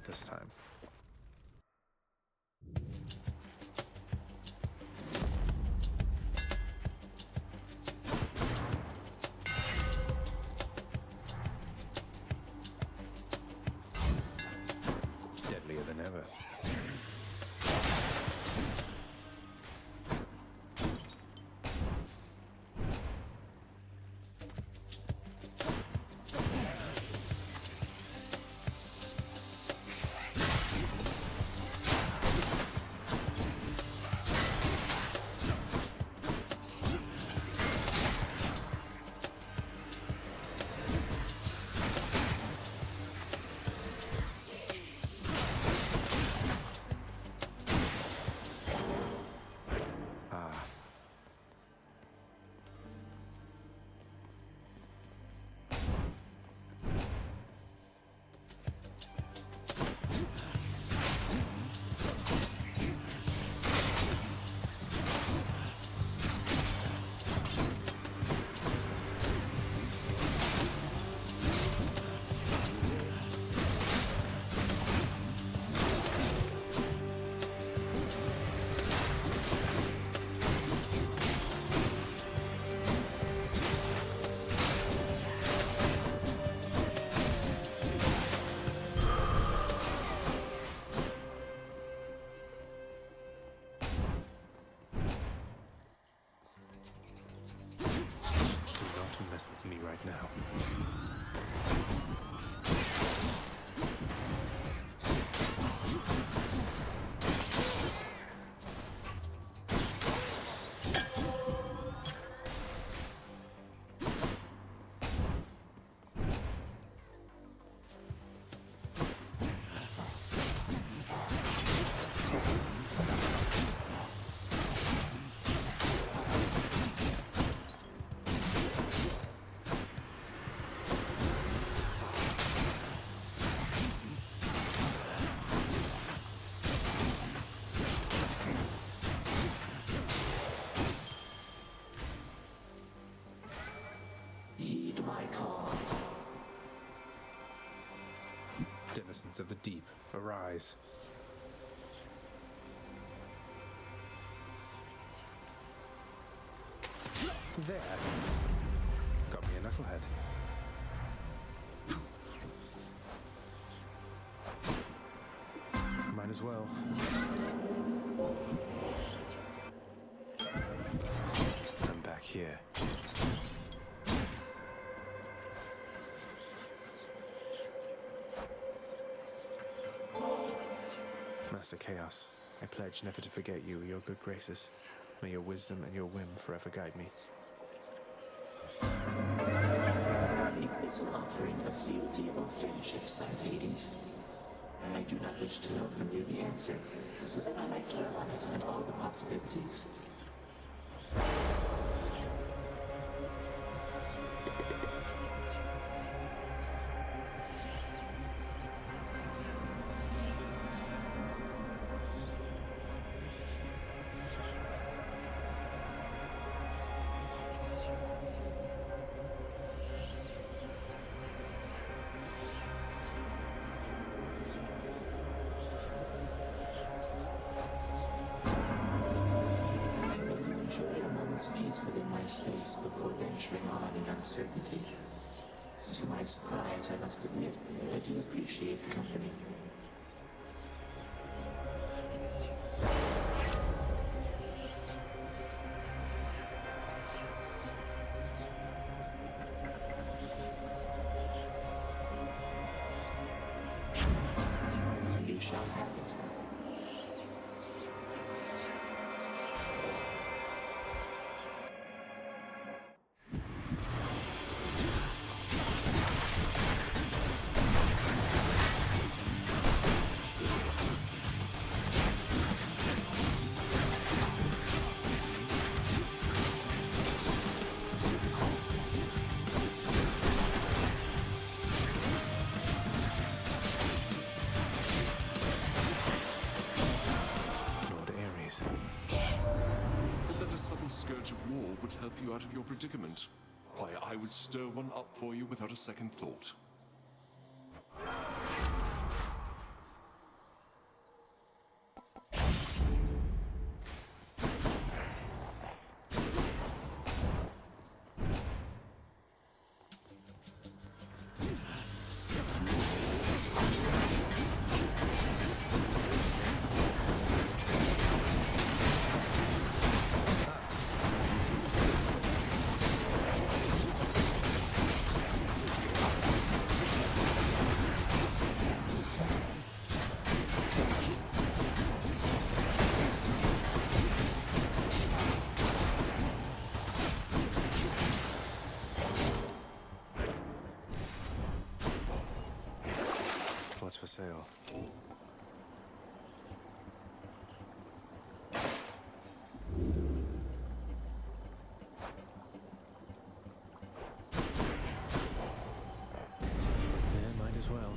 this time. Deadlier than ever. Me right now. Denizens of the deep, arise. There. Got me a knucklehead. Might as well. I'm back here. Master Chaos, I pledge never to forget you or your good graces. May your wisdom and your whim forever guide me. Is this an offering of fealty or friendship, son of Hades? I do not wish to know from you the answer, so that I might dwell on it and all the possibilities. Peace within my space before venturing on in uncertainty. To my surprise, I must admit, I do appreciate the company. You shall have it. Scourge of war would help you out of your predicament. Why, I would stir one up for you without a second thought. what's for sale. Yeah, might as well.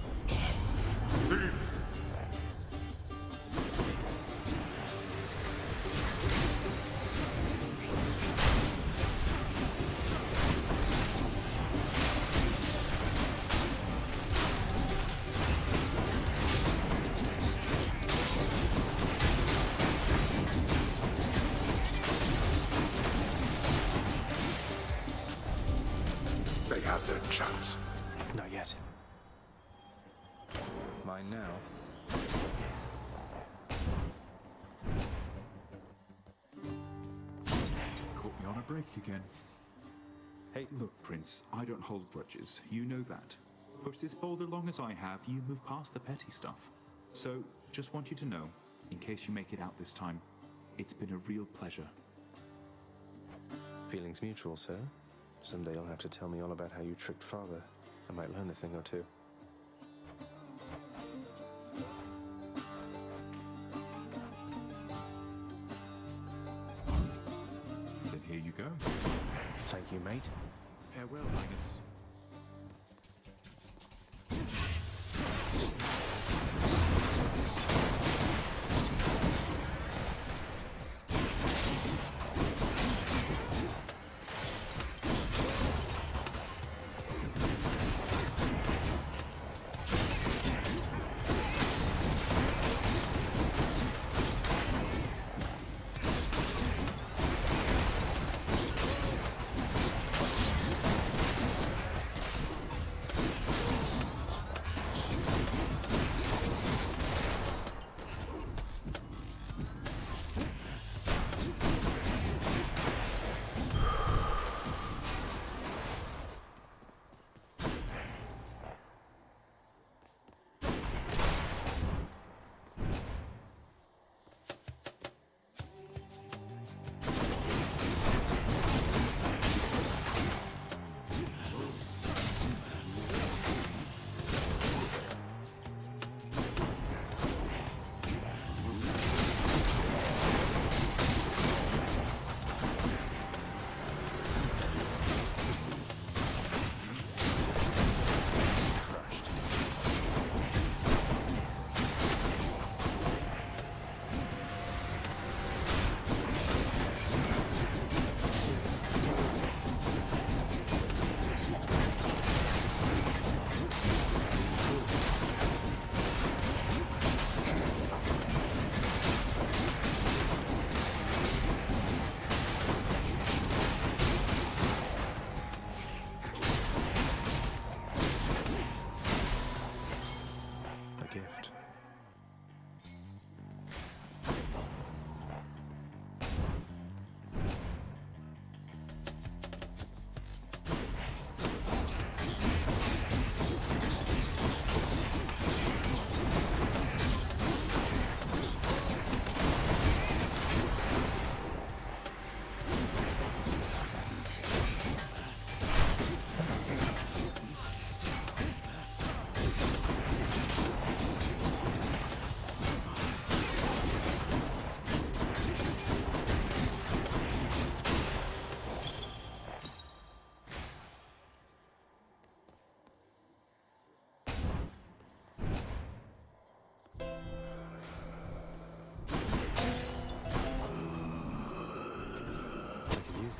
They had their chance. Not yet. Mine now. Caught me on a break again. Hey, Look, Prince, I don't hold grudges. You know that. Push this boulder long as I have, you move past the petty stuff. So, just want you to know, in case you make it out this time, it's been a real pleasure. feelings mutual, sir. Someday you'll have to tell me all about how you tricked father. I might learn a thing or two. Then here you go. Thank you, mate. Farewell, Highness.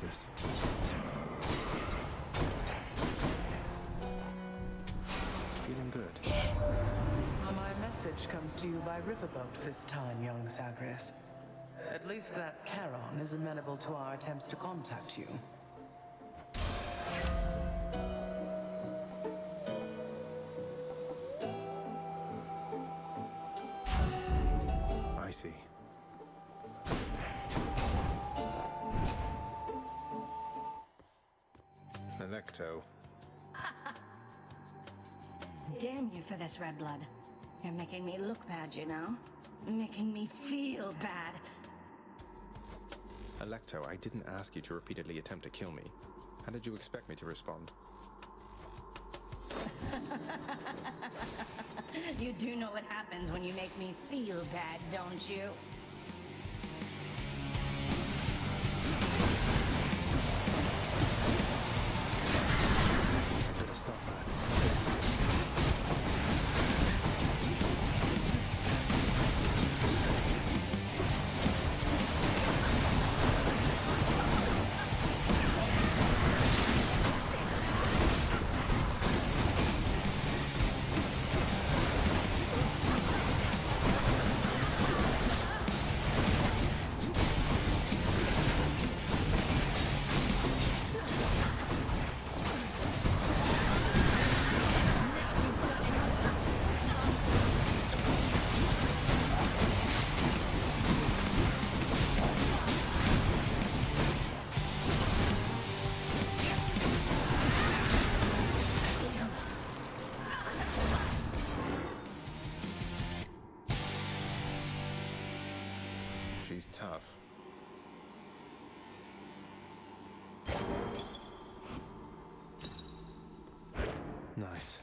This. Feeling good. My message comes to you by riverboat this time, young Zagreus. At least that Charon is amenable to our attempts to contact you. I see. Electo. Damn you for this, Red Blood. You're making me look bad, you know? Making me feel bad. Electo, I didn't ask you to repeatedly attempt to kill me. How did you expect me to respond? You do know what happens when you make me feel bad, don't you? I better stop that. She's tough. Nice.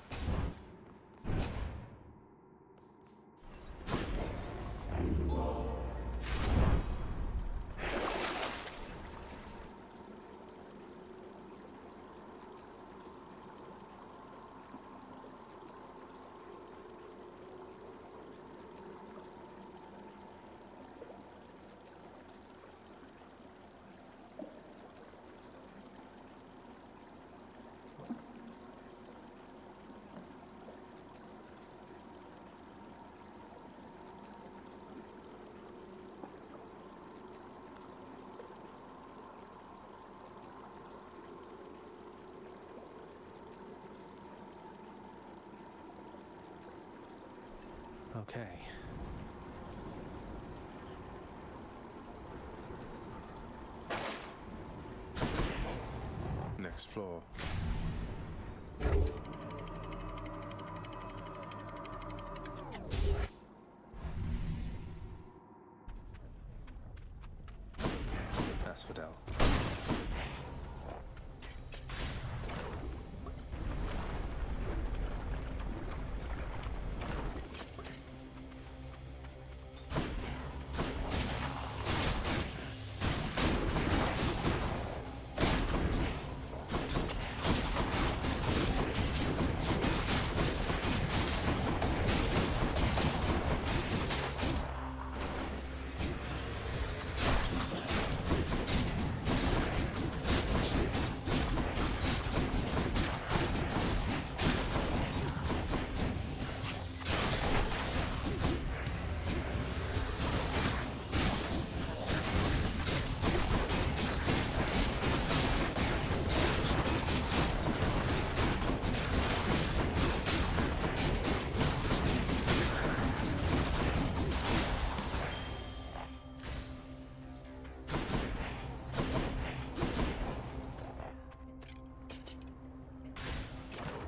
Okay. Next floor. Asphodel.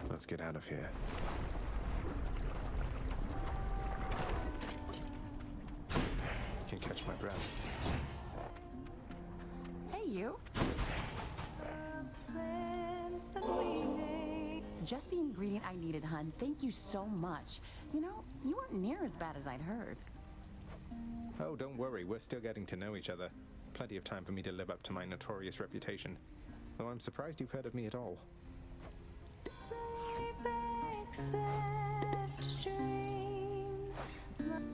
Let's get out of here. Can catch my breath. Hey, you. Just the ingredient I needed, hun. Thank you so much. You know, you weren't near as bad as I'd heard. Oh, don't worry. We're still getting to know each other. Plenty of time for me to live up to my notorious reputation. Though I'm surprised you've heard of me at all.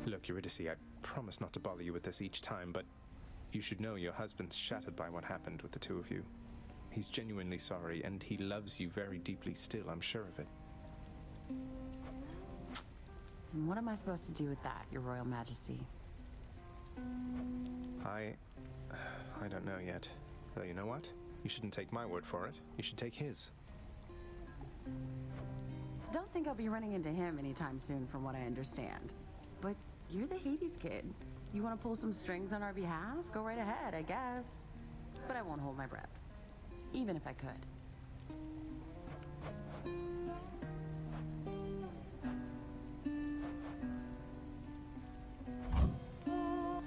Look, Eurydice, I promise not to bother you with this each time, but you should know your husband's shattered by what happened with the two of you. He's genuinely sorry, and he loves you very deeply still, I'm sure of it. And what am I supposed to do with that, Your Royal Majesty? I don't know yet. Though you know what? You shouldn't take my word for it. You should take his. Don't think I'll be running into him anytime soon, from what I understand. But you're the Hades kid. You want to pull some strings on our behalf? Go right ahead, I guess. But I won't hold my breath. Even if I could.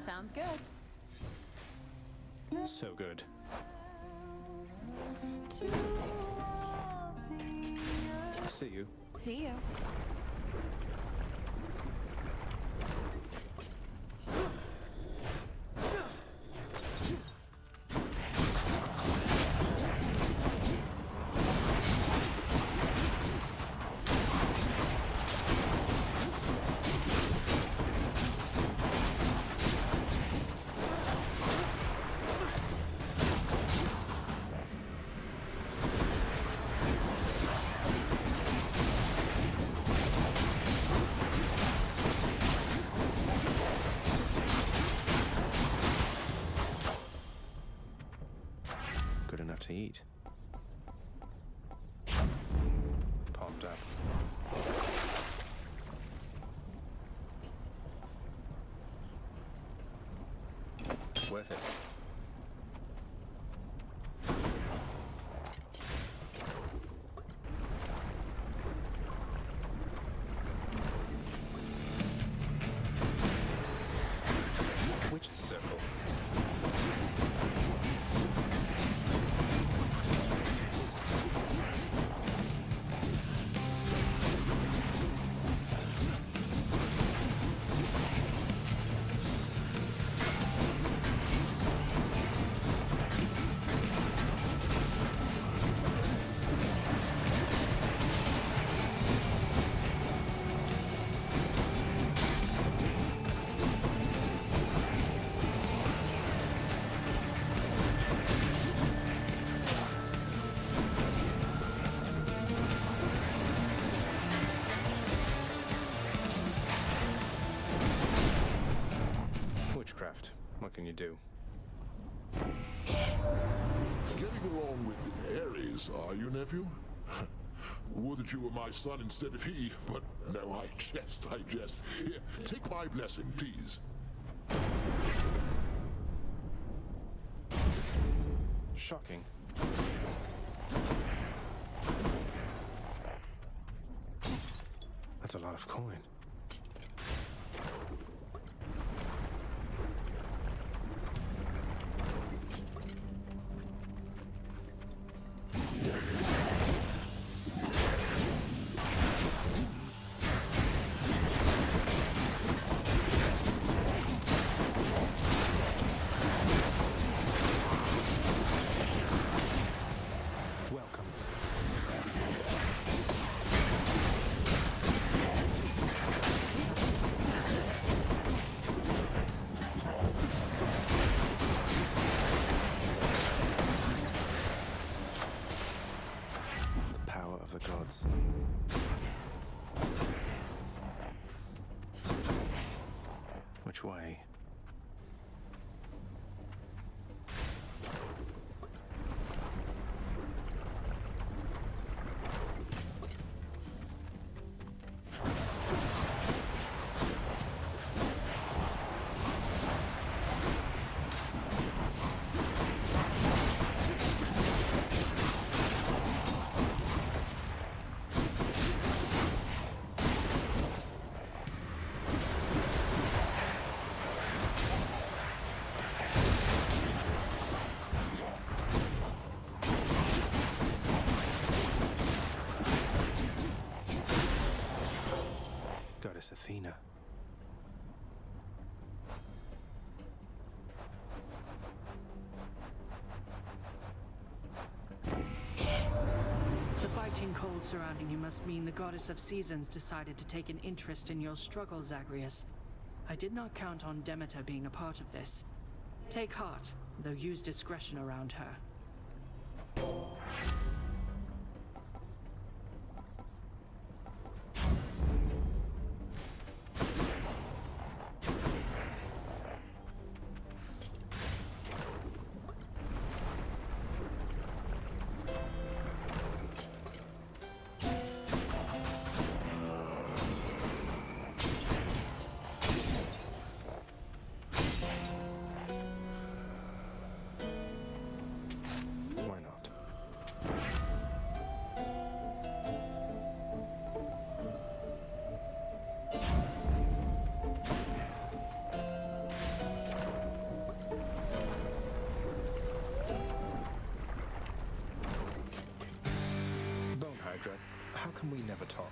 Sounds good. So good. To See you. See you. Good enough to eat. Palmed up. Worth it. Witch's circle. Witchcraft. What can you do? Getting along with Ares, are you, nephew? Would that you were my son instead of he, but no, I jest. Here, take my blessing, please. Shocking. That's a lot of coin. Welcome. The power of the gods. Which way? Goddess Athena. The biting cold surrounding you must mean the goddess of seasons decided to take an interest in your struggle, Zagreus. I did not count on Demeter being a part of this. Take heart, though use discretion around her. Why not? Bone Hydra, how come we never talk?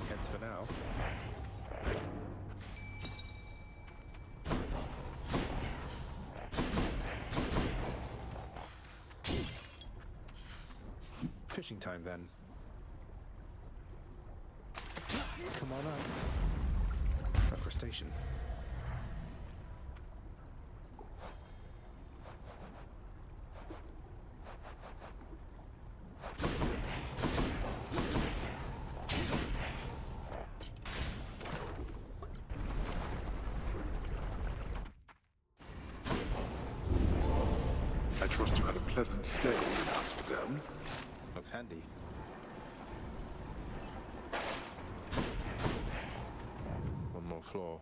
Heads for now. Fishing time then. Come on up. A crustacean. I trust you had a pleasant stay in House for them. Looks handy. One more floor.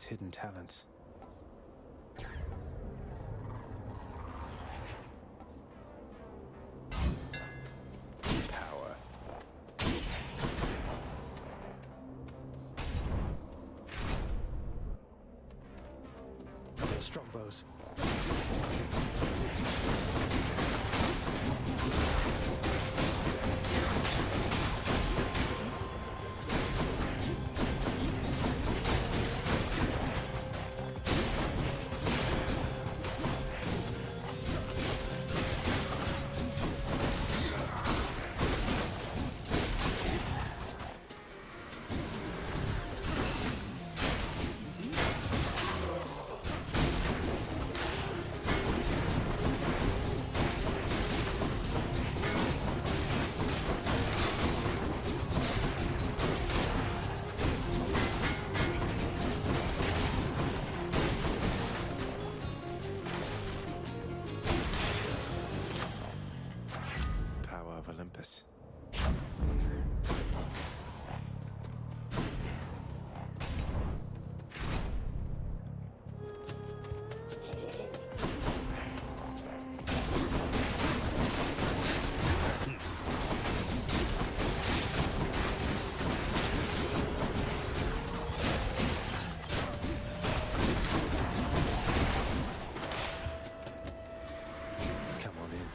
Hidden talents. Power. Strongbows. Olympus. Come on in.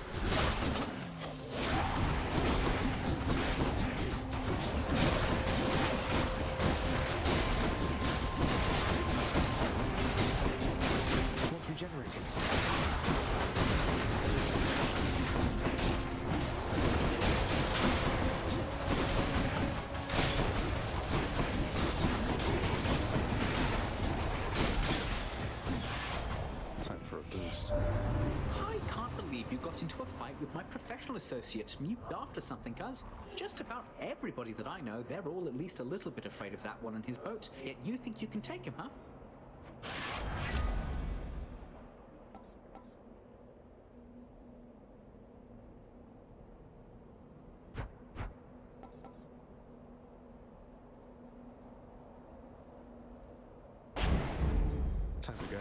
got into a fight with my professional associate. You laughed or something, cuz. Just about everybody that I know, they're all at least a little bit afraid of that one on his boat. Yet you think you can take him, huh? Time to go.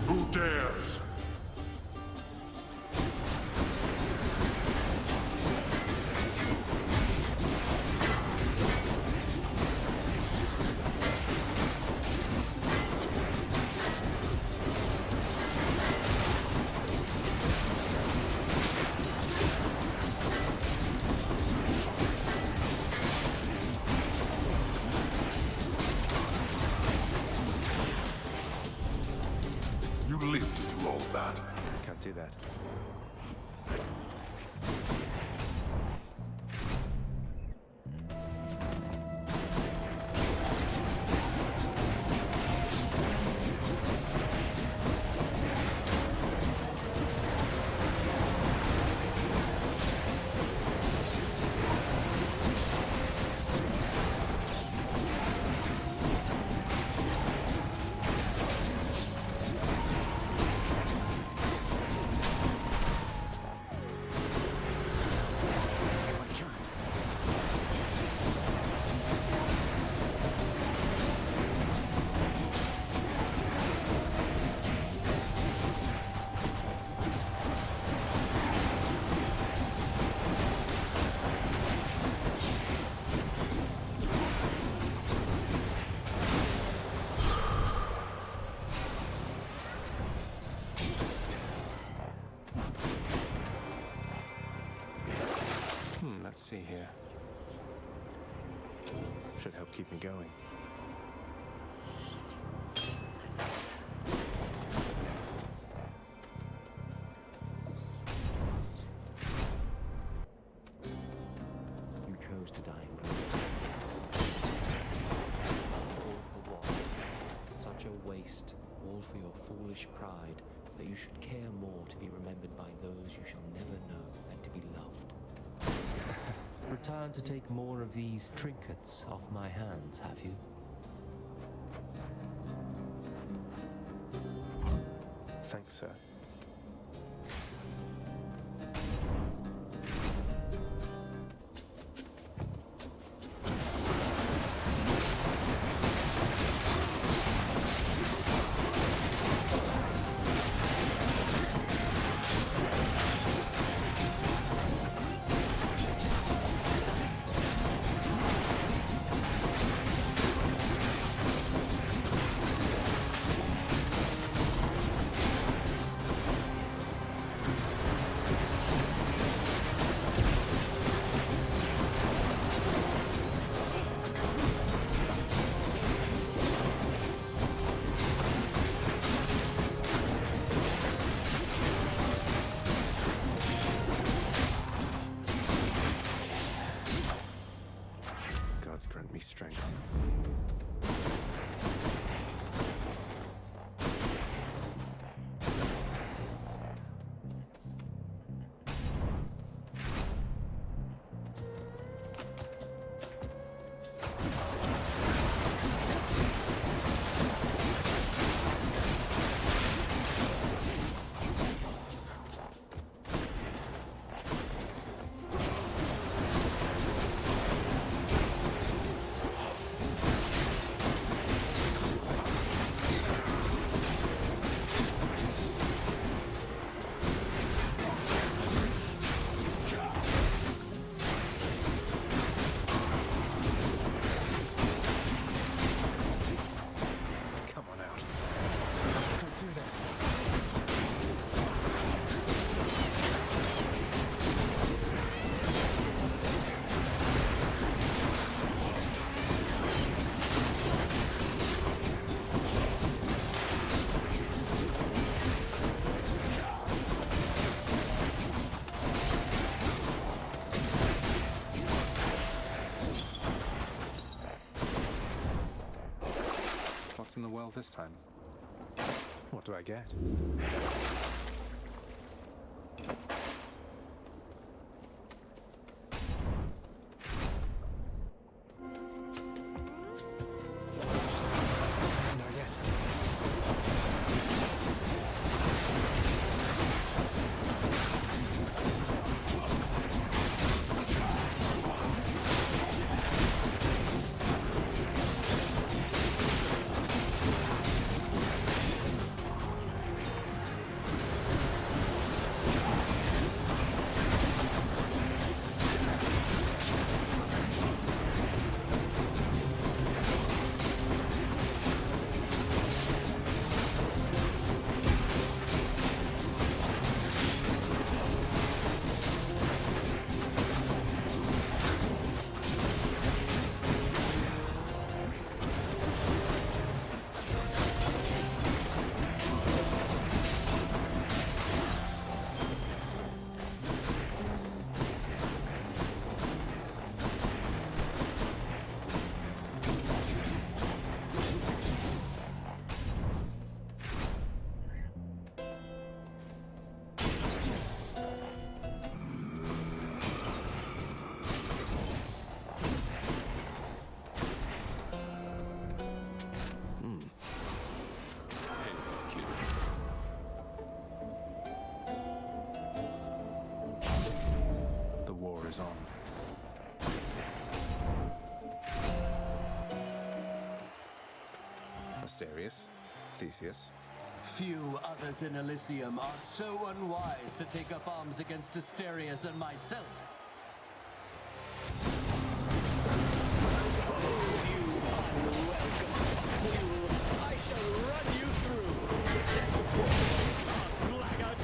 Who dares? You lived through all that. Can't do that. Let's see here. Should help keep me going. You chose to die in glory. All for what? Such a waste, all for your foolish pride, that you should care more to be remembered by those you shall never know than to be loved. Return to take more of these trinkets off my hands, have you? Thanks, sir. well this time. What do I get? Not yet. Is on. Asterius, Theseus. Few others in Elysium are so unwise to take up arms against Asterius and myself. You unwelcome fuel! I shall run you through! Blackguard!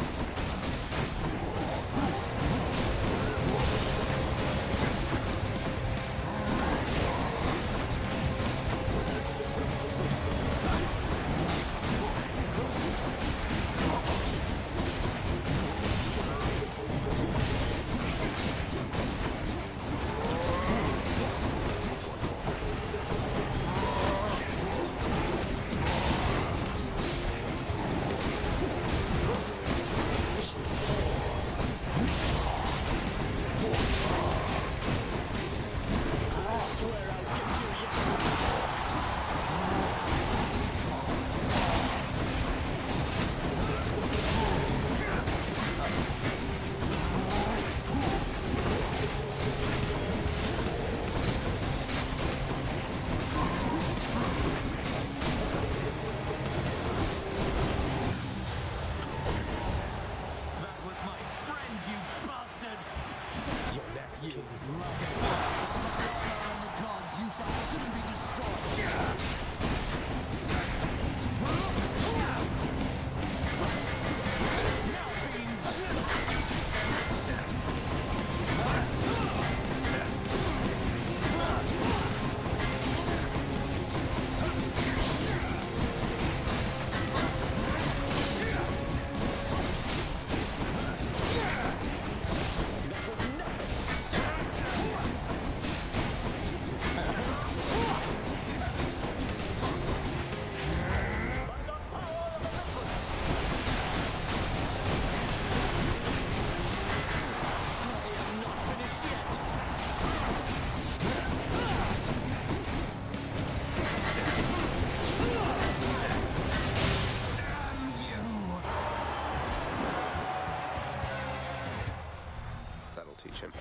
Teach him.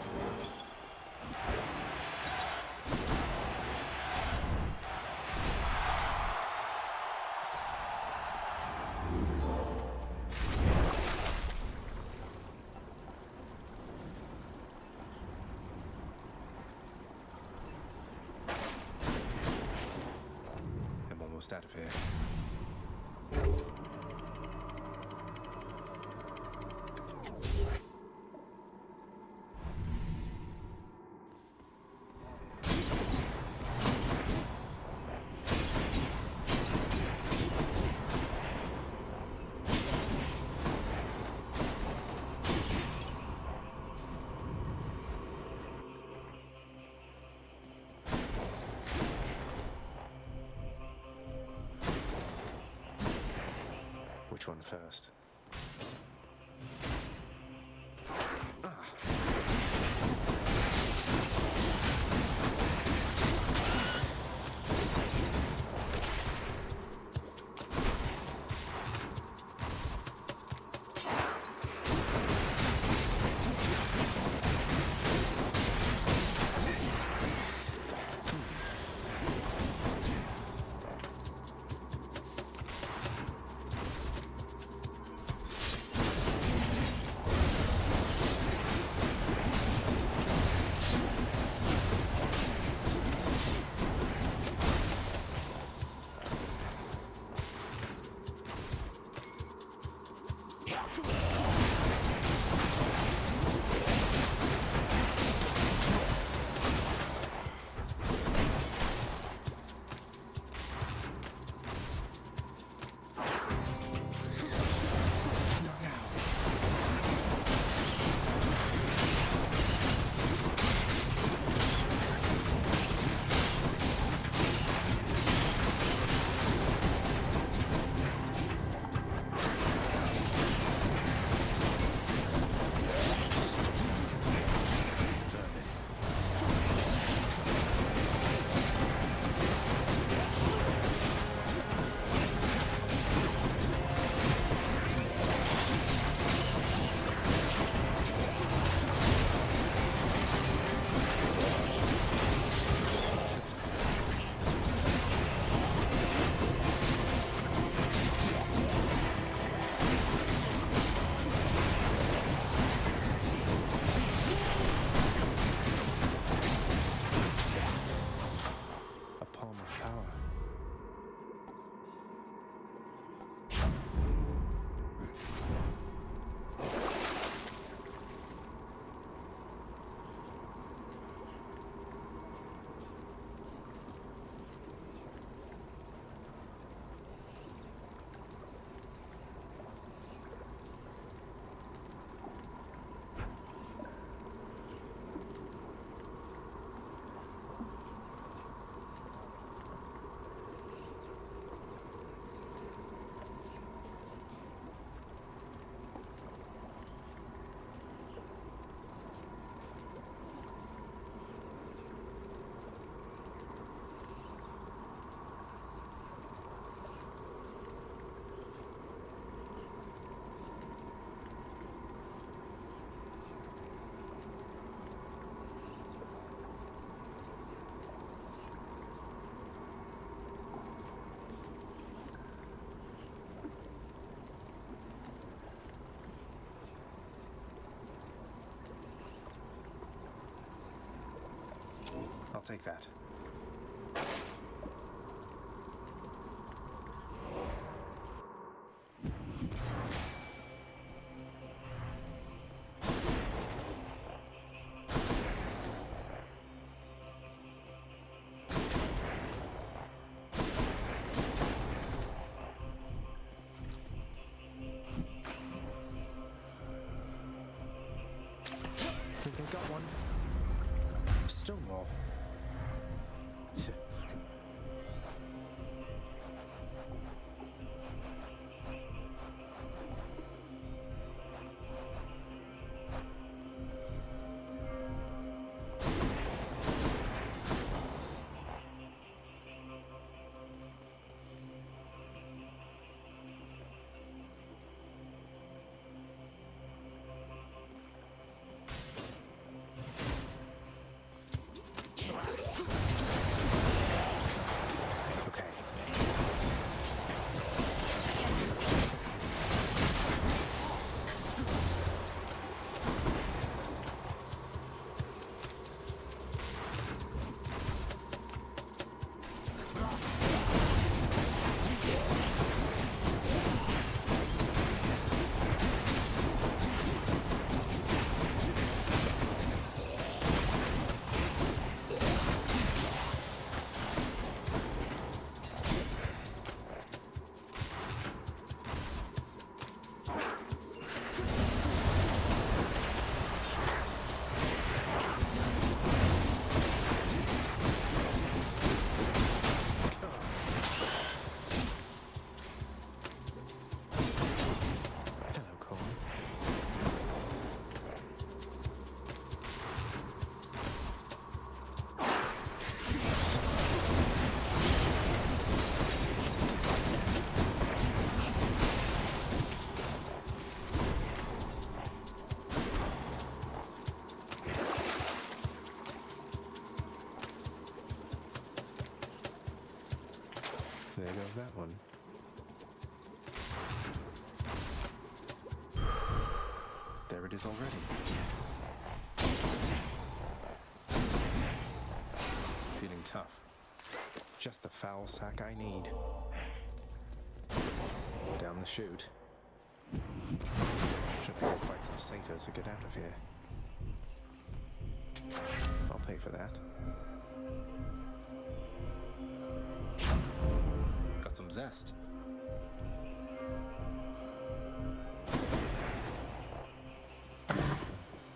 I'm almost out of here. Which one first? I'll take that. Think I got one. Stonewall. it is already. Feeling tough. Just the foul sack I need. Down the chute. Should go fight some satyrs to get out of here. I'll pay for that. Got some zest.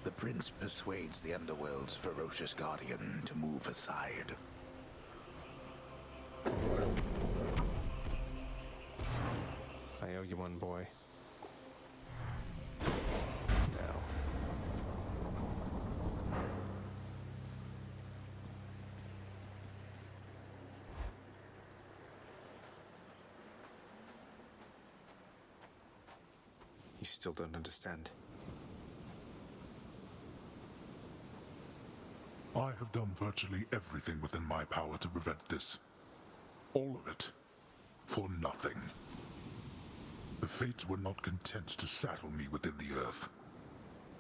The prince persuades the underworld's ferocious guardian to move aside. I owe you one, boy. Now. You still don't understand. I have done virtually everything within my power to prevent this. All of it. For nothing. The fates were not content to saddle me within the earth.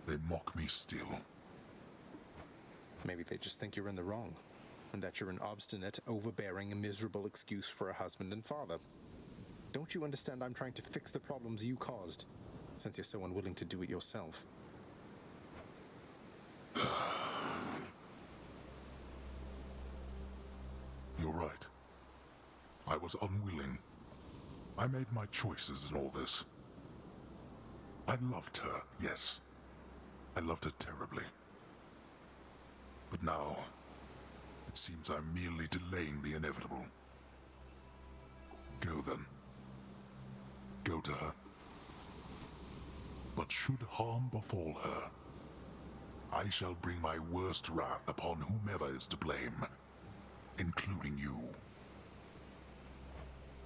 They mock me still. Maybe they just think you're in the wrong, and that you're an obstinate, overbearing, and miserable excuse for a husband and father. Don't you understand I'm trying to fix the problems you caused, since you're so unwilling to do it yourself? You're right. I was unwilling. I made my choices in all this. I loved her, yes. I loved her terribly. But now, it seems I'm merely delaying the inevitable. Go then. Go to her. But should harm befall her, I shall bring my worst wrath upon whomever is to blame, including you.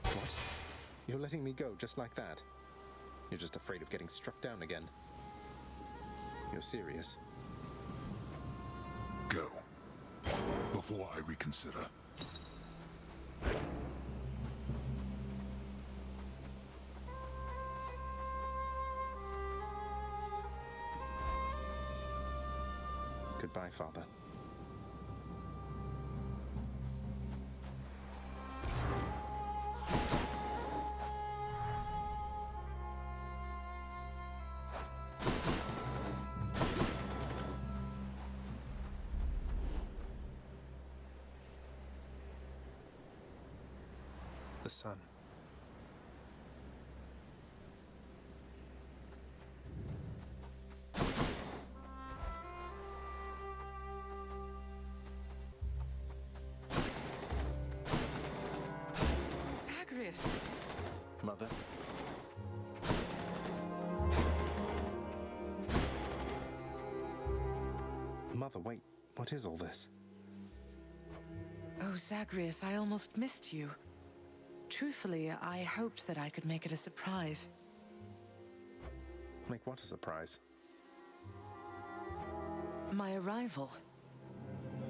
What? You're letting me go just like that? You're just afraid of getting struck down again. You're serious? Go. Before I reconsider. Goodbye, Father. The sun. Zagreus! Mother? Mother, wait. What is all this? Oh, Zagreus, I almost missed you. Truthfully, I hoped that I could make it a surprise. Make what a surprise? My arrival.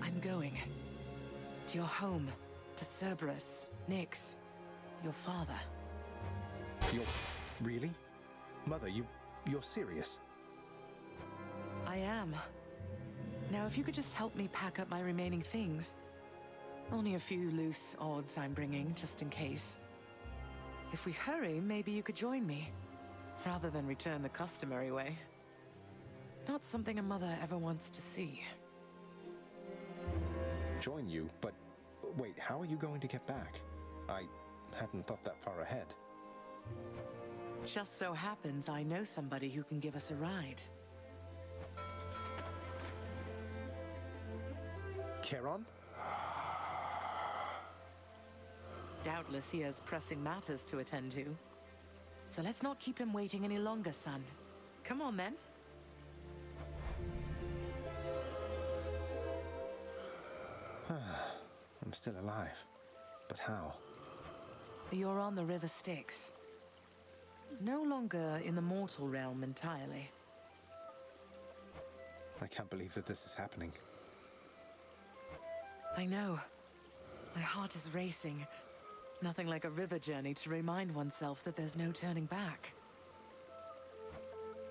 I'm going. To your home. To Cerberus, Nyx, your father. You're... really? Mother, you're serious? I am. Now, if you could just help me pack up my remaining things. Only a few loose odds I'm bringing, just in case. If we hurry, maybe you could join me, rather than return the customary way. Not something a mother ever wants to see. Join you? But wait, how are you going to get back? I hadn't thought that far ahead. Just so happens I know somebody who can give us a ride. Charon? Doubtless he has pressing matters to attend to. So let's not keep him waiting any longer, son. Come on, then. I'm still alive. But how? You're on the River Styx. No longer in the mortal realm entirely. I can't believe that this is happening. I know. My heart is racing. Nothing like a river journey to remind oneself that there's no turning back.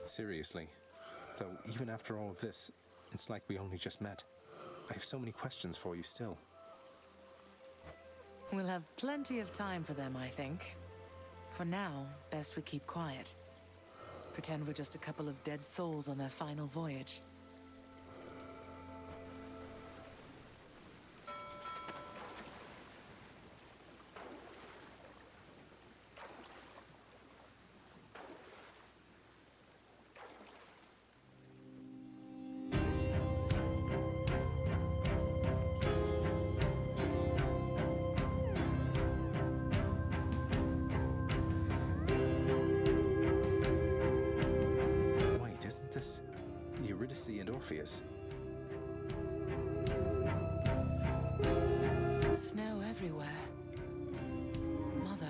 Seriously, Though, even after all of this, it's like we only just met. I have so many questions for you still. We'll have plenty of time for them, I think. For now, best we keep quiet. Pretend we're just a couple of dead souls on their final voyage. Snow everywhere. Mother.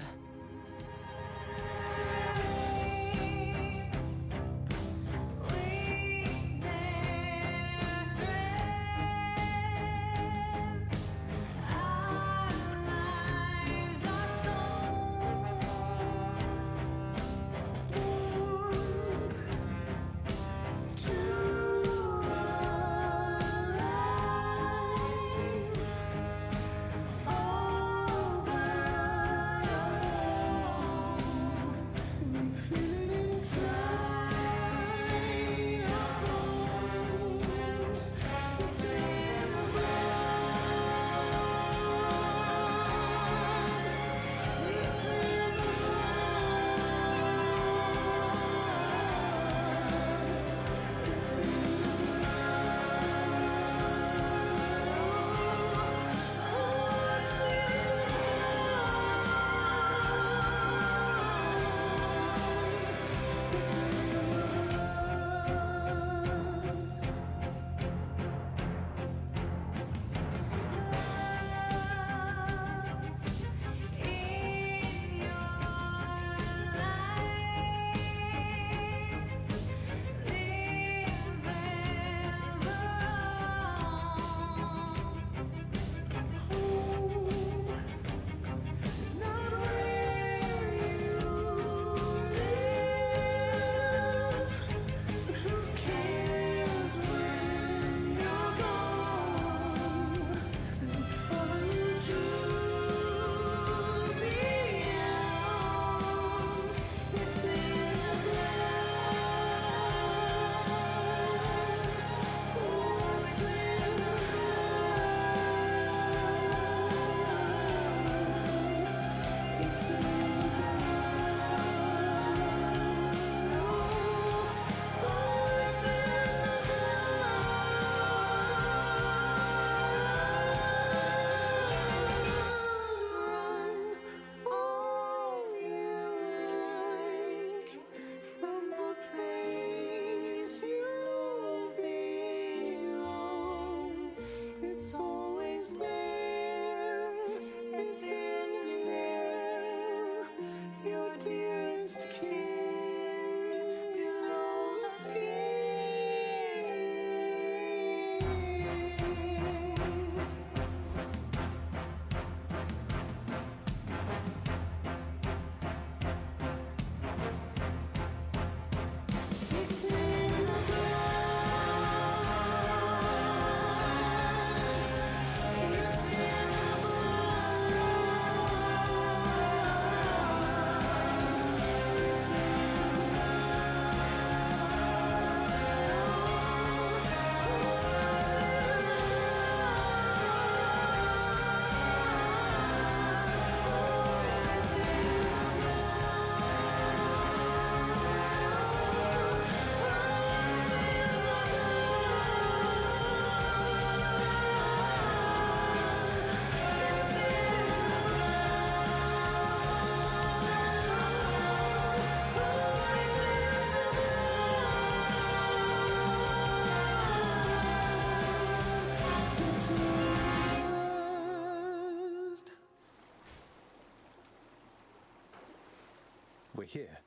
We're here.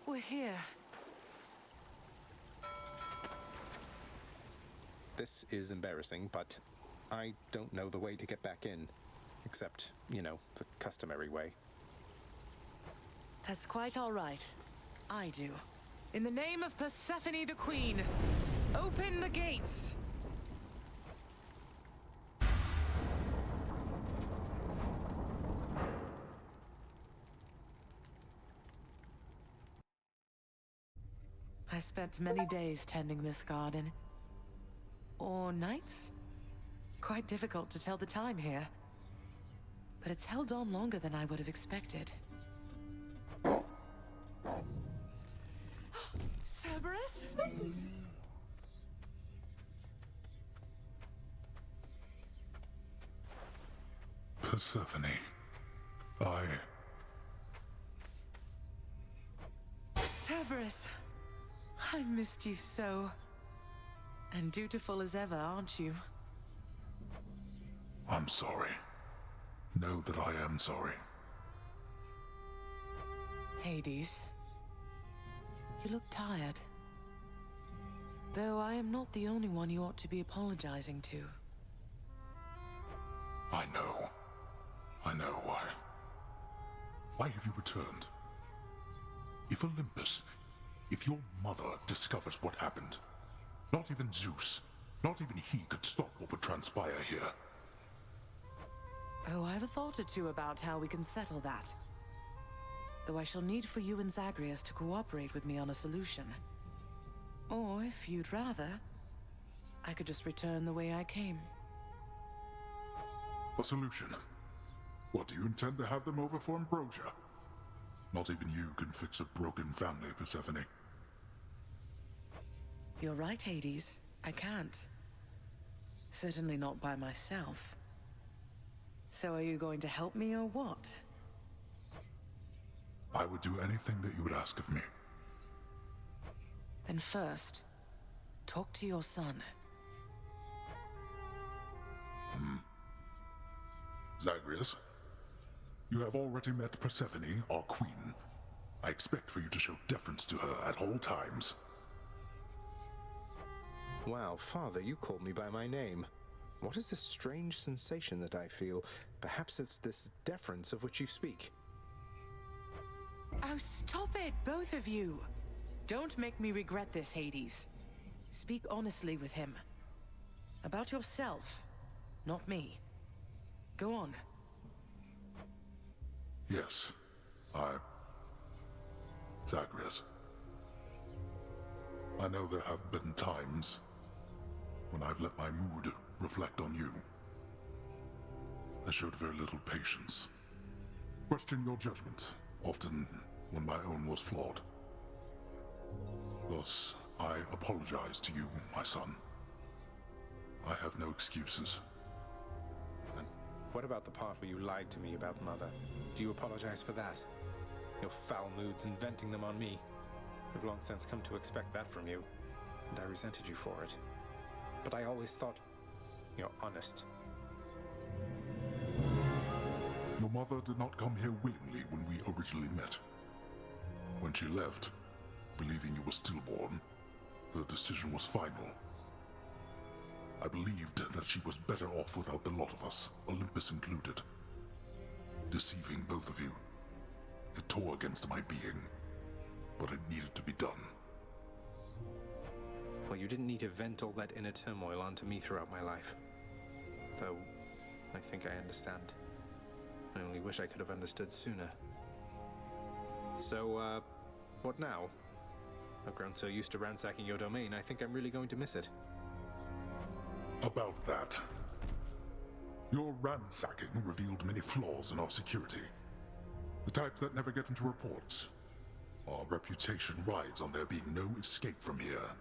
We're here. This is embarrassing, but I don't know the way to get back in. Except, you know, the customary way. That's quite all right. I do. In the name of Persephone the Queen, open the gates! I spent many days tending this garden. Or nights? Quite difficult to tell the time here. But it's held on longer than I would have expected. Cerberus? Persephone, Cerberus, I missed you so. And dutiful as ever, aren't you? I'm sorry. Know that I am sorry. Hades, you look tired. Though I am not the only one you ought to be apologizing to. I know. I know why. Why have you returned? If Olympus, if your mother discovers what happened, not even Zeus, not even he could stop what would transpire here. Oh, I have a thought or two about how we can settle that. Though I shall need for you and Zagreus to cooperate with me on a solution. Or, if you'd rather, I could just return the way I came. A solution? What, do you intend to have them over for ambrosia? Not even you can fix a broken family, Persephone. You're right, Hades. I can't. Certainly not by myself. So are you going to help me or what? I would do anything that you would ask of me. Then first, talk to your son. Zagreus, you have already met Persephone, our queen. I expect for you to show deference to her at all times. Wow, Father, you called me by my name. What is this strange sensation that I feel? Perhaps it's this deference of which you speak. Oh, stop it, both of you! Don't make me regret this, Hades. Speak honestly with him. About yourself, not me. Go on. Yes, Zagreus. I know there have been times when I've let my mood reflect on you. I showed very little patience. Questioned your judgment, often when my own was flawed. Thus, I apologize to you, my son. I have no excuses. And what about the part where you lied to me about Mother? Do you apologize for that? Your foul moods and venting them on me. I've long since come to expect that from you, and I resented you for it. But I always thought you're honest. Your mother did not come here willingly when we originally met. When she left, believing you were stillborn, her decision was final. I believed that she was better off without the lot of us, Olympus included. Deceiving both of you. It tore against my being, but it needed to be done. Well, you didn't need to vent all that inner turmoil onto me throughout my life. Though, I think I understand. I only wish I could have understood sooner. So, what now? I've grown so used to ransacking your domain, I think I'm really going to miss it. About that. Your ransacking revealed many flaws in our security. The types that never get into reports. Our reputation rides on there being no escape from here.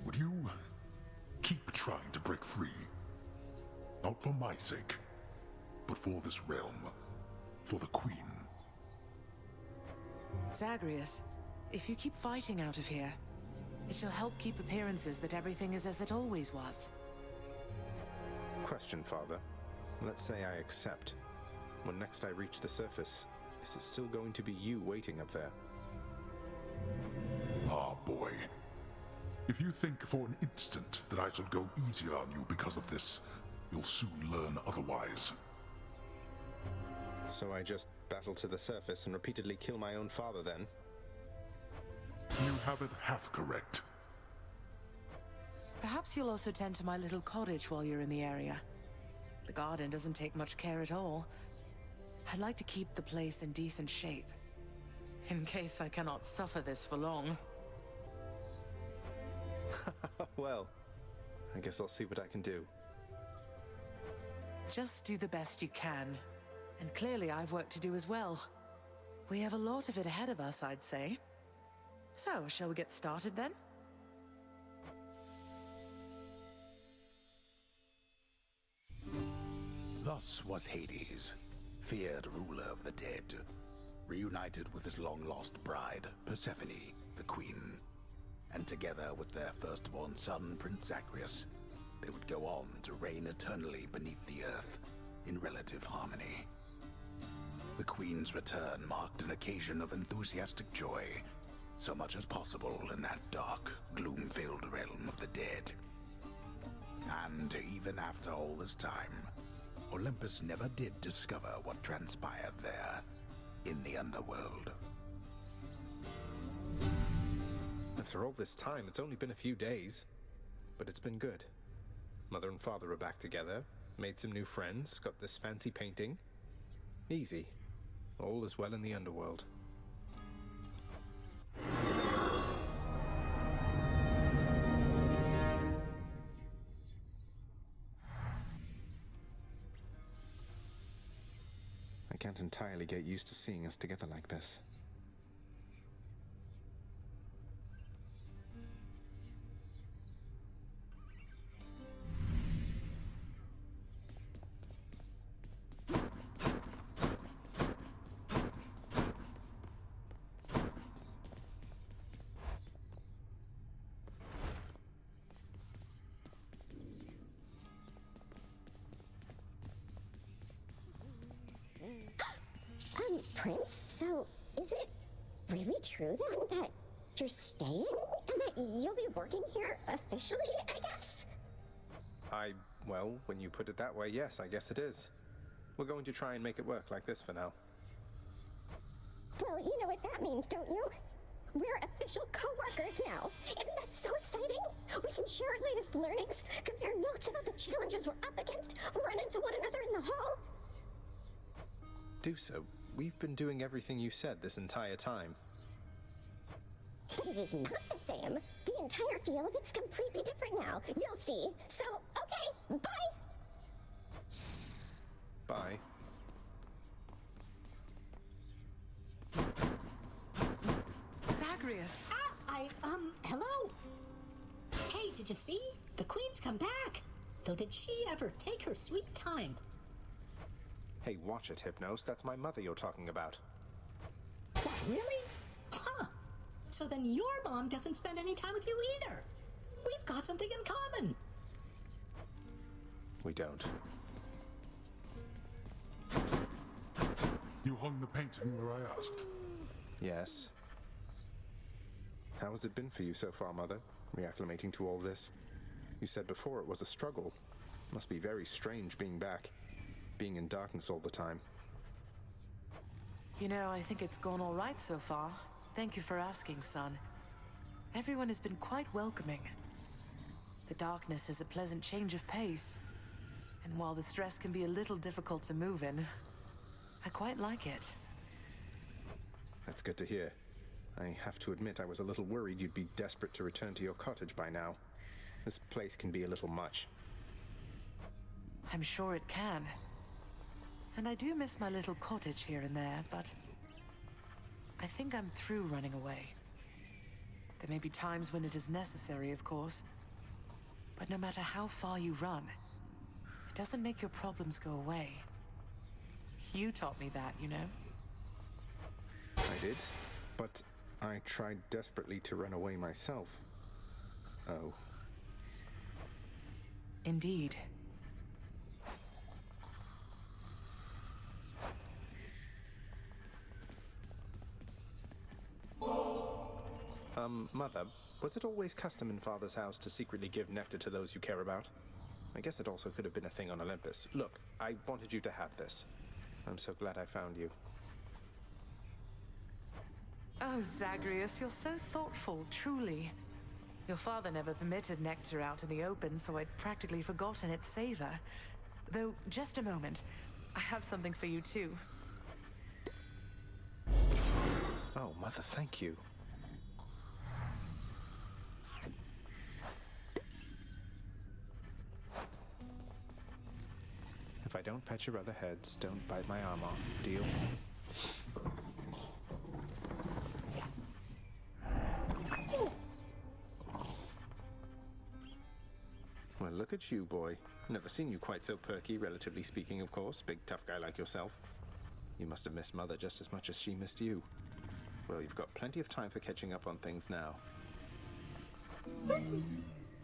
Would you keep trying to break free? Not for my sake, but for this realm. For the Queen. Zagreus, if you keep fighting out of here, it shall help keep appearances that everything is as it always was. Question, Father. Let's say I accept. When next I reach the surface, is it still going to be you waiting up there? Ah, boy. If you think for an instant that I shall go easier on you because of this, you'll soon learn otherwise. So I just battle to the surface and repeatedly kill my own father then? You have it half correct. Perhaps you'll also tend to my little cottage while you're in the area. The garden doesn't take much care at all. I'd like to keep the place in decent shape, in case I cannot suffer this for long. Well, I guess I'll see what I can do. Just do the best you can. And clearly I've work to do as well. We have a lot of it ahead of us, I'd say. So, shall we get started then? Thus was Hades, feared ruler of the dead, reunited with his long-lost bride, Persephone, the queen. And together with their firstborn son, Prince Zagreus, they would go on to reign eternally beneath the earth, in relative harmony. The queen's return marked an occasion of enthusiastic joy, so much as possible in that dark, gloom-filled realm of the dead. And even after all this time, Olympus never did discover what transpired there, in the underworld. After all this time, it's only been a few days. But it's been good. Mother and father are back together, made some new friends, got this fancy painting. Easy. All is well in the underworld. I can't entirely get used to seeing us together like this. Prince, so is it really true then that you're staying and that you'll be working here officially, I guess? Well, when you put it that way, yes, I guess it is. We're going to try and make it work like this for now. Well, you know what that means, don't you? We're official co-workers now. Isn't that so exciting? We can share our latest learnings, compare notes about the challenges we're up against, run into one another in the hall. Do so. We've been doing everything you said this entire time. But it is not the same. The entire feel of it's completely different now. You'll see. So, okay, bye. Bye. Zagreus! Hello? Hey, did you see? The Queen's come back. Though did she ever take her sweet time? Hey, watch it, Hypnos. That's my mother you're talking about. What, really? Huh. So then your mom doesn't spend any time with you either. We've got something in common. We don't. You hung the painting where I asked. Yes. How has it been for you so far, Mother? Reacclimating to all this? You said before it was a struggle. Must be very strange being back. Being in darkness all the time. You know, I think it's gone all right so far. Thank you for asking, son. Everyone has been quite welcoming. The darkness is a pleasant change of pace. And while the stress can be a little difficult to move in, I quite like it. That's good to hear. I have to admit I was a little worried you'd be desperate to return to your cottage by now. This place can be a little much. I'm sure it can. And I do miss my little cottage here and there, but I think I'm through running away. There may be times when it is necessary, of course. But no matter how far you run, it doesn't make your problems go away. You taught me that, you know? I did, but I tried desperately to run away myself. Oh. Indeed. Mother, was it always custom in Father's house to secretly give nectar to those you care about? I guess it also could have been a thing on Olympus. Look, I wanted you to have this. I'm so glad I found you. Oh, Zagreus, you're so thoughtful, truly. Your father never permitted nectar out in the open, so I'd practically forgotten its savor. Though, just a moment. I have something for you, too. Oh, Mother, thank you. If I don't pet your other heads, don't bite my arm off. Deal? Well, look at you, boy. Never seen you quite so perky, relatively speaking, of course. Big, tough guy like yourself. You must have missed Mother just as much as she missed you. Well, you've got plenty of time for catching up on things now.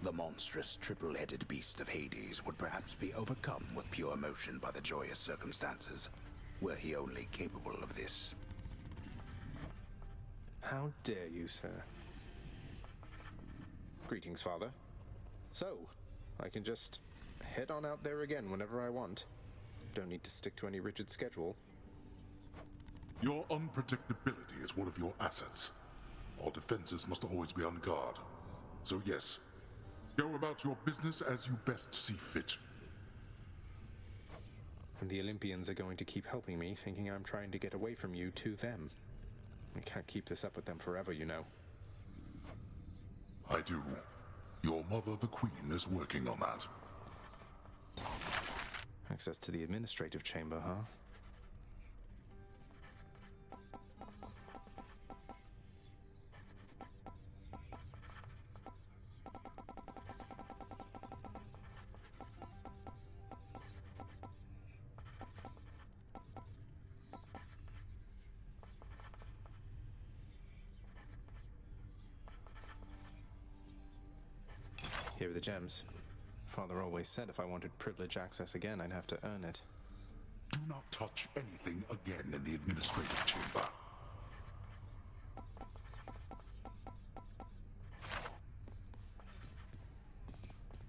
The monstrous triple-headed beast of Hades would perhaps be overcome with pure emotion by the joyous circumstances, were he only capable of this. How dare you, sir? Greetings, Father. So, I can just head on out there again whenever I want. Don't need to stick to any rigid schedule. Your unpredictability is one of your assets. Our defenses must always be on guard. So yes, go about your business as you best see fit. And the Olympians are going to keep helping me, thinking I'm trying to get away from you to them. I can't keep this up with them forever, you know. I do. Your mother, the Queen, is working on that. Access to the administrative chamber, huh? Here are the gems. Father always said if I wanted privilege access again, I'd have to earn it. Do not touch anything again in the administrative chamber.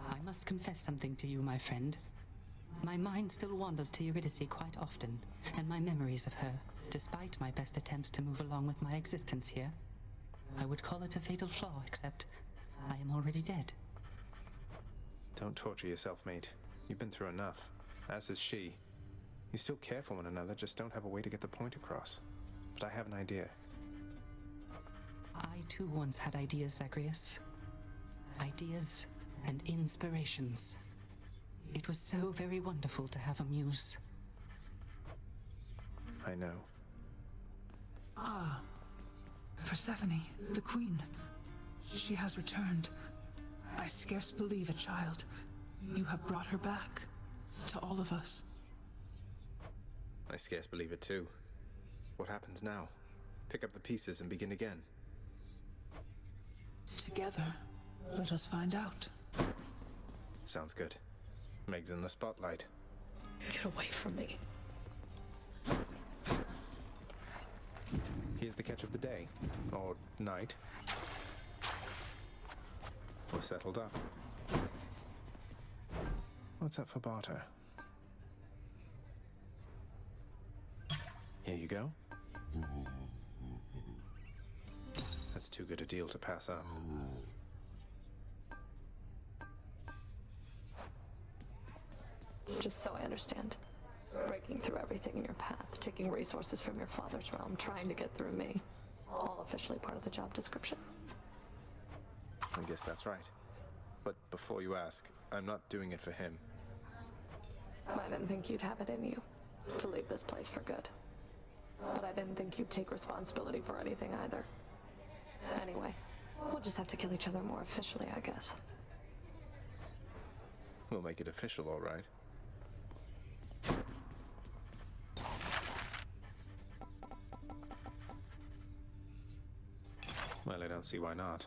I must confess something to you, my friend. My mind still wanders to Eurydice quite often, and my memories of her, despite my best attempts to move along with my existence here. I would call it a fatal flaw, except I am already dead. Don't torture yourself, mate. You've been through enough. As is she. You still care for one another, just don't have a way to get the point across. But I have an idea. I too once had ideas, Zagreus. Ideas and inspirations. It was so very wonderful to have a muse. I know. Ah, Persephone, the Queen. She has returned. I scarce believe it, child. You have brought her back. To all of us. I scarce believe it too. What happens now? Pick up the pieces and begin again. Together, let us find out. Sounds good. Meg's in the spotlight. Get away from me. Here's the catch of the day. Or night. We're settled up. What's up for barter? Here you go. That's too good a deal to pass up. Just so I understand. Breaking through everything in your path, taking resources from your father's realm, trying to get through me. All officially part of the job description. I guess that's right. But before you ask, I'm not doing it for him. I didn't think you'd have it in you to leave this place for good. But I didn't think you'd take responsibility for anything either. Anyway, we'll just have to kill each other more officially, I guess. We'll make it official, all right. Well, I don't see why not.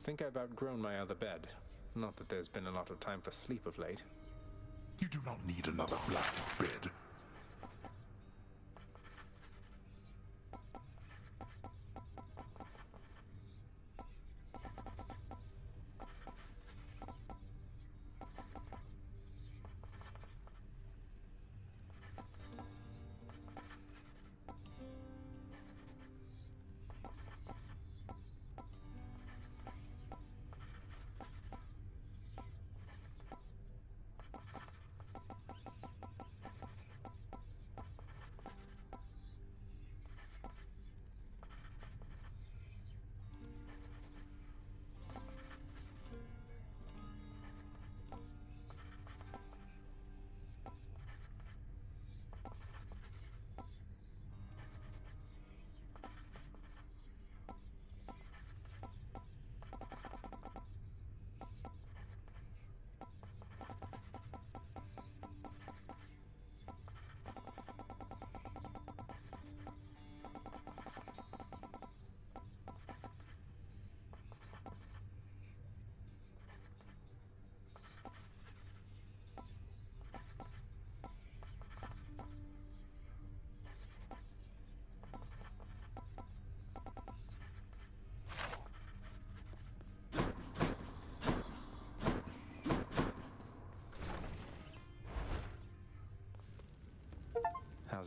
Think I've outgrown my other bed. Not that there's been a lot of time for sleep of late. You do not need another blasted bed.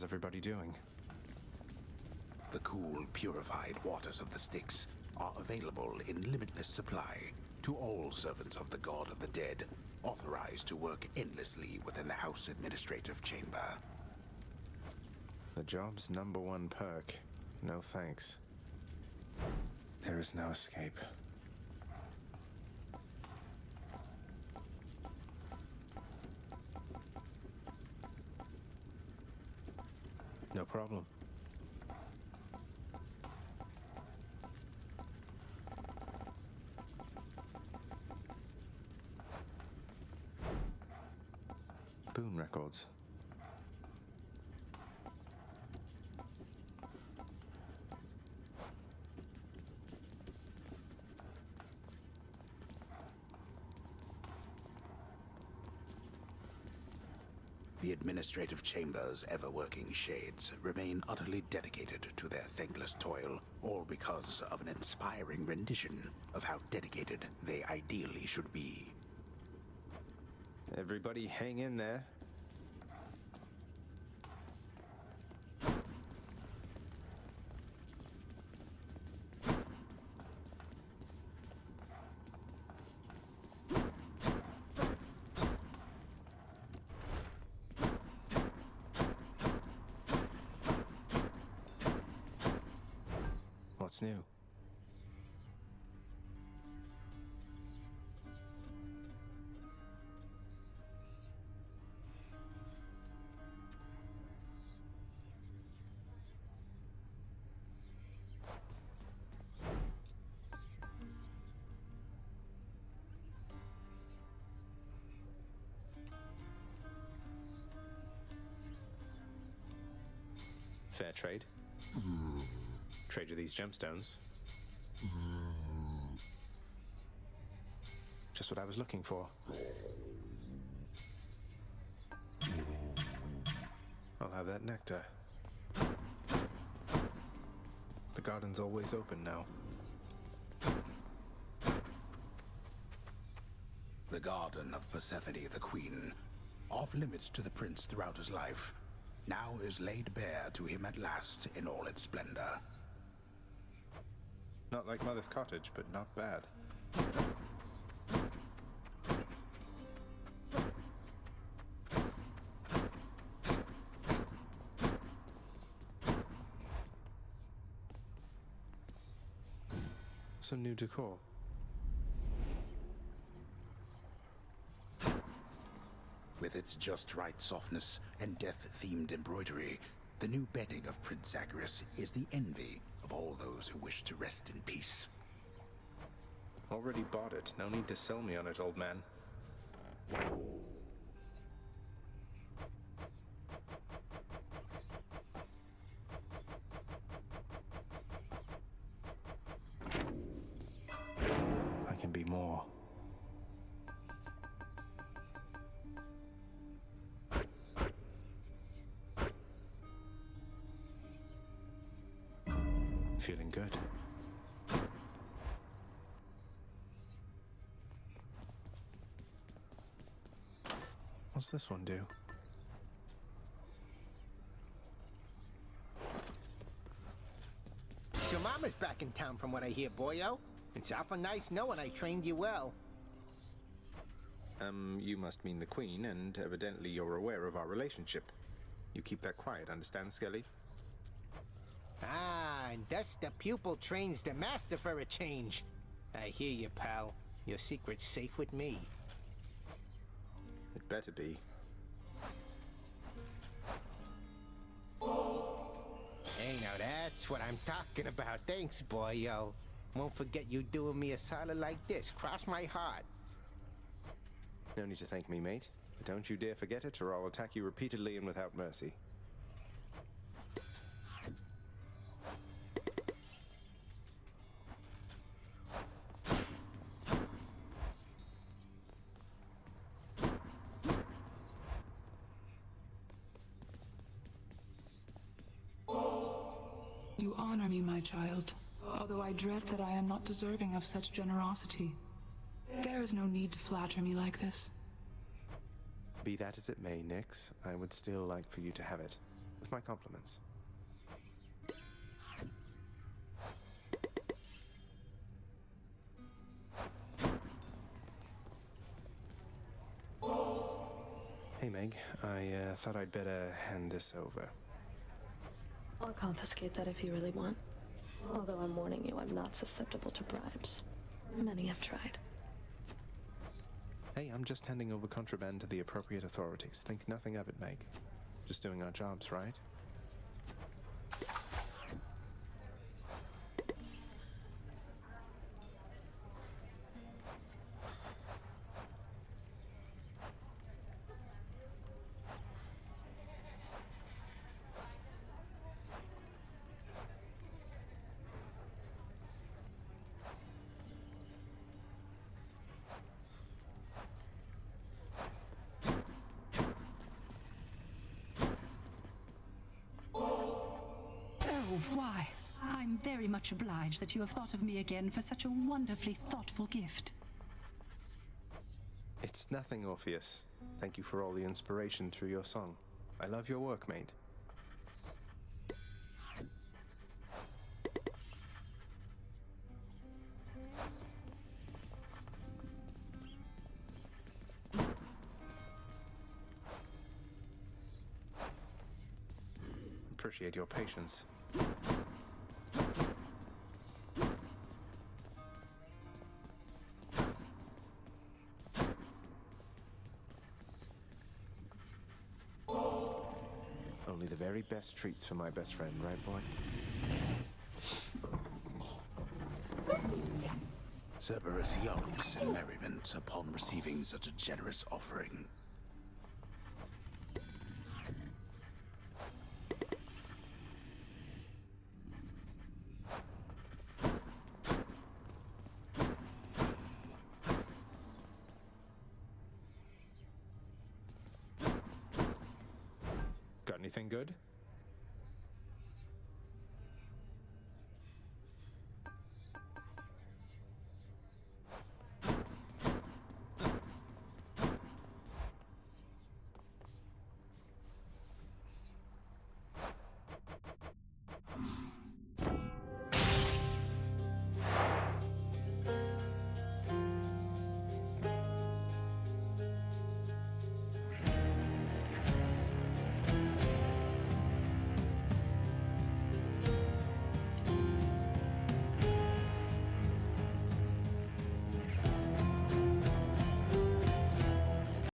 How's everybody doing? The cool, purified waters of the Styx are available in limitless supply to all servants of the god of the dead, authorized to work endlessly within the House Administrative Chamber. The job's #1 perk. No thanks. There is no escape. No problem. Boon records. The Administrative Chamber's ever-working shades remain utterly dedicated to their thankless toil, all because of an inspiring rendition of how dedicated they ideally should be. Everybody hang in there. What's new? Fair trade. Trade you these gemstones. Just what I was looking for. I'll have that nectar. The garden's always open now. The garden of Persephone the Queen, off limits to the prince throughout his life, now is laid bare to him at last in all its splendor. Not like Mother's cottage, but not bad. Some new decor. With its just right softness and death-themed embroidery, the new bedding of Prince Zagreus is the envy of all those who wish to rest in peace. Already bought it. No need to sell me on it, old man. I can be more. Feeling good. What's this one do? So Mama's back in town from what I hear, boyo. It's awful nice knowing I trained you well. You must mean the Queen, and evidently you're aware of our relationship. You keep that quiet, understand, Skelly? Ah, and thus the pupil trains the master for a change. I hear you, pal. Your secret's safe with me. It better be. Hey, now that's what I'm talking about. Thanks, boyo. Won't forget you doing me a solid like this. Cross my heart. No need to thank me, mate. But don't you dare forget it, or I'll attack you repeatedly and without mercy. You honor me, my child, although I dread that I am not deserving of such generosity. There is no need to flatter me like this. Be that as it may, Nix, I would still like for you to have it. with my compliments. Hey Meg, I thought I'd better hand this over. I'll confiscate that if you really want. Although I'm warning you, I'm not susceptible to bribes. Many have tried. Hey, I'm just handing over contraband to the appropriate authorities. Think nothing of it, Meg. Just doing our jobs, right? Why? I'm very much obliged that you have thought of me again for such a wonderfully thoughtful gift. It's nothing, Orpheus. Thank you for all the inspiration through your song. I love your work, mate. Appreciate your patience. Only the very best treats for my best friend, right, boy? Cerberus yelps in merriment upon receiving such a generous offering. Got anything good?